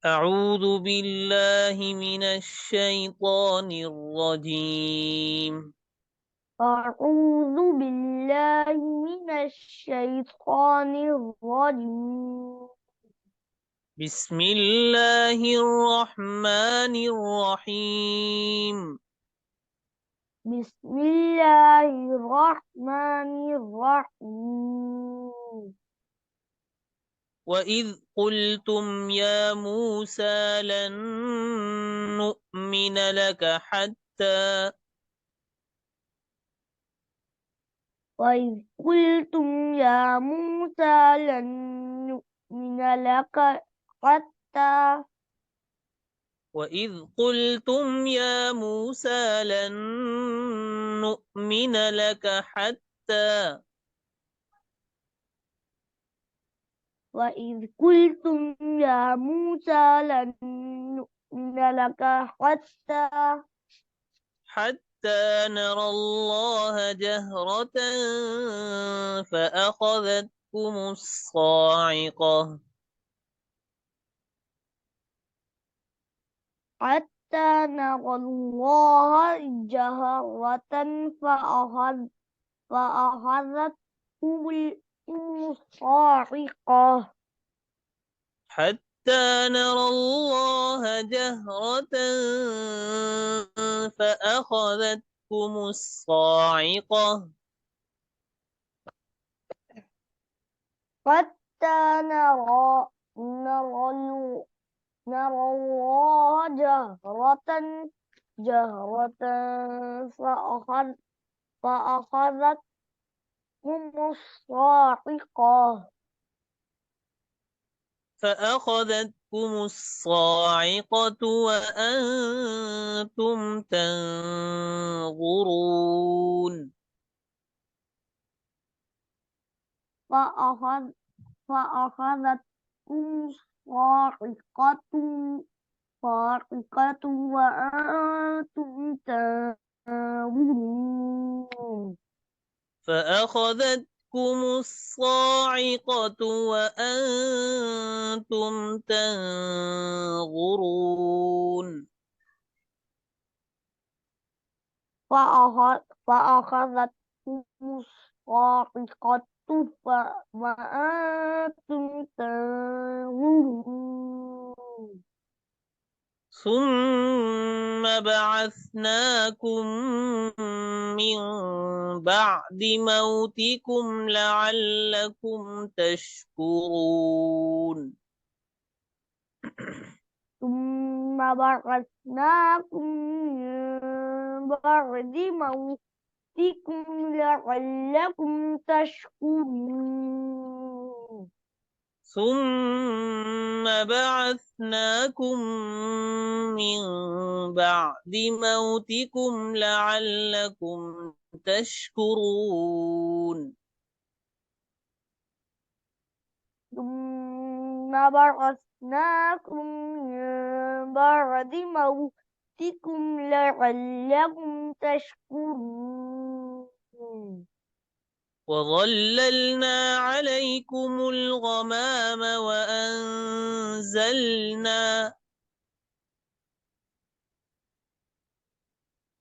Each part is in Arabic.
أعوذ بالله من الشيطان الرجيم. أعوذ بالله من الشيطان الرجيم. بسم الله الرحمن الرحيم. بسم الله الرحمن الرحيم. وإذ قلتم يا موسى لن نؤمن لك حتى وإذ قلتم يا موسى لن نؤمن لك حتى وإذ قلتم يا موسى لن نؤمن لك حتى وإذ قلتم يا موسى لن نؤمن لك حتى نرى الله جهرة فأخذتكم الصاعقة حتى نرى الله جهرة فأخذتكم الصاعقة. حتى نرى الله جهرة فأخذتكم الصاعقة حتى نرى نرى الله جهرة فأخذتكم الصاعقة. وأنتم تنظرون. فأخذ فأخذتكم صاعقة وأنتم تنظرون. فأخذتكم الصاعقة وأنتم تنظرون. فأخذتكم الصاعقة وأنتم تنظرون. ثم بعثناكم من بعد موتكم لعلكم تشكرون. ثم بعثناكم من بعد موتكم لعلكم تشكرون. ثم بعثناكم من بعد موتكم لعلكم تشكرون. ثم بعثناكم من بعد موتكم لعلكم تشكرون. وظللنا عليكم الغمام وأنزلنا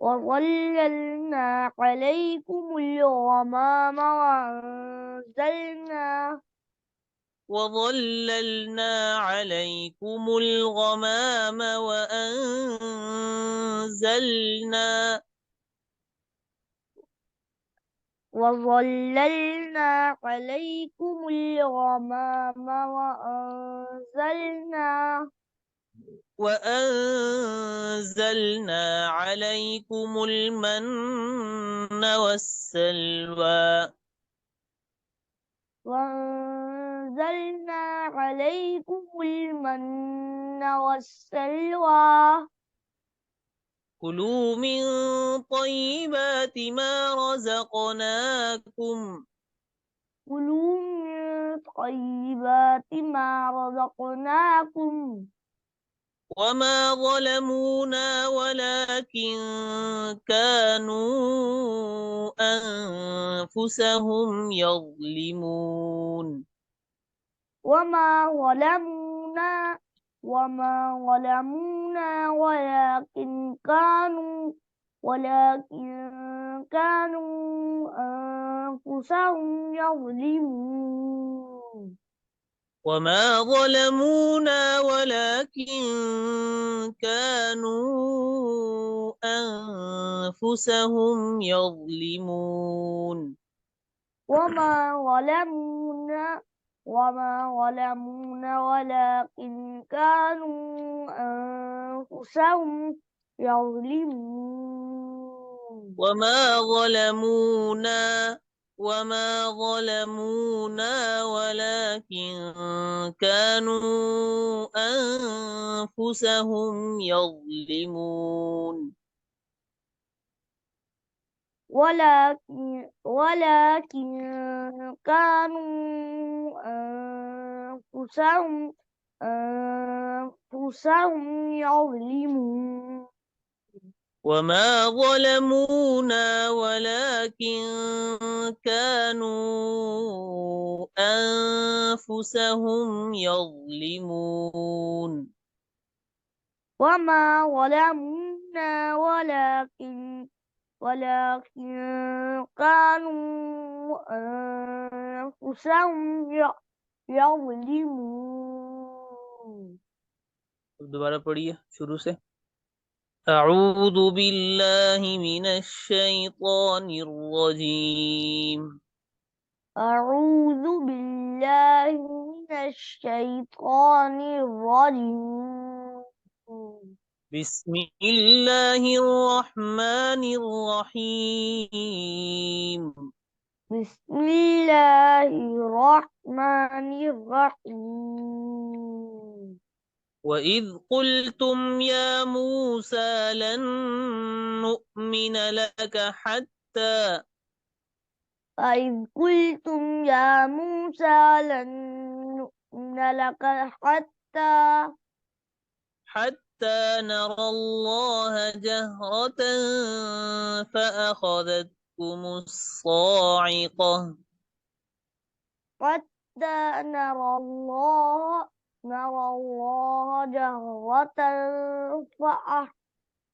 وظللنا عليكم الغمام وظللنا عليكم الغمام وأنزلنا وظللنا عليكم الغمام وأنزلنا عليكم المن والسلوى وأنزلنا عليكم المن والسلوى. كلوا من طيبات ما رزقناكم كلوا من طيبات ما رزقناكم. وما ظلمونا ولكن كانوا أنفسهم يظلمون. وما ظلمونا وما ظلمونا ولكن كانوا أنفسهم يظلمون وما ظلمونا ولكن كانوا أنفسهم يظلمون وما ظلمونا ولكن كانوا أنفسهم يظلمون وما ظلمونا ولكن كانوا أنفسهم يظلمون ولكن كانوا أنفسهم يظلمون وما ظلمونا ولكن كانوا أنفسهم يظلمون وما ظلمونا ولكن كانوا أنفسهم يظلمون दोबारा पढ़िए शुरू से أعوذ بالله من الشيطان الرجيم أعوذ بالله من الشيطان الرجيم بسم الله الرحمن الرحيم بسم الله الرحمن الرحيم وإذ قلتم يا موسى لن نؤمن لك حتى وإذ قلتم يا موسى لن نؤمن لك حتى نرى الله جهرة فأخذتكم الصاعقة حتى نرى الله جهرة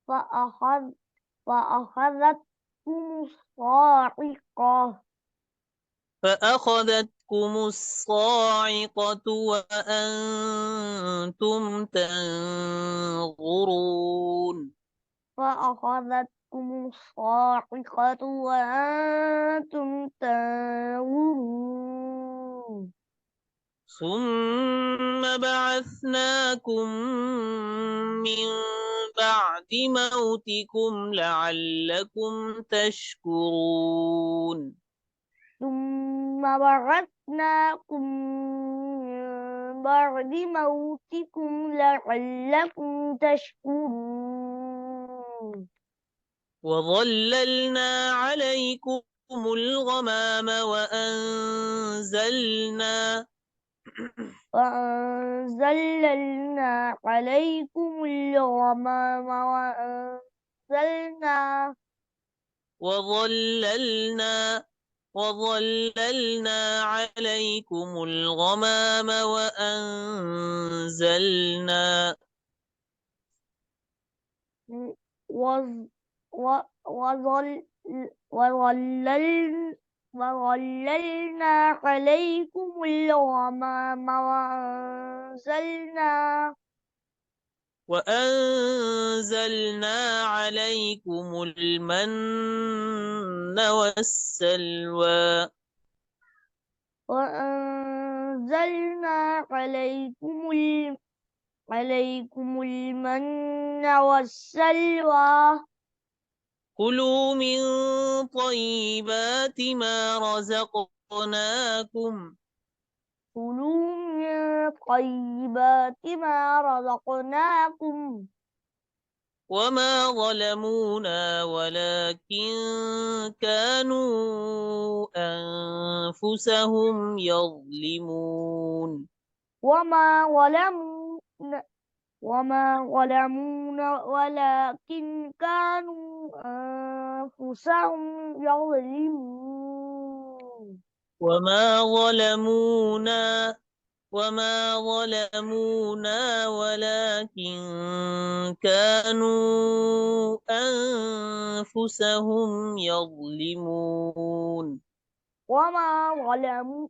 فأخذ فأخذتكم الصاعقة فأخذتكم الصاعقة وأنتم تنظرون فأخذتكم الصاعقة وأنتم تنظرون ثم بعثناكم من بعد موتكم لعلكم تشكرون ثم بعثناكم من بعد موتكم لعلكم تشكرون وظللنا عليكم الغمام وأنزلنا عليكم الغمام وظللنا عليكم الغمام وظ- وظل- وظللنا عليكم الغمام وأنزلنا عليكم المن والسلوى وأنزلنا عليكم المن والسلوى كلوا من طيبات ما رزقناكم كلوا من طيبات ما رزقناكم وما ظلمونا ولكن كانوا أنفسهم يظلمون وما ظلمونا ولكن كانوا أنفسهم يظلمون وما ظلمونا وما ظلمونا ولكن كانوا أنفسهم يظلمون وما ظلموا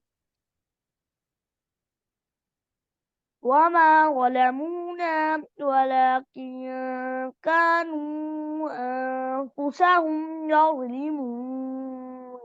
وما ظلمونا ولكن كانوا أنفسهم يظلمون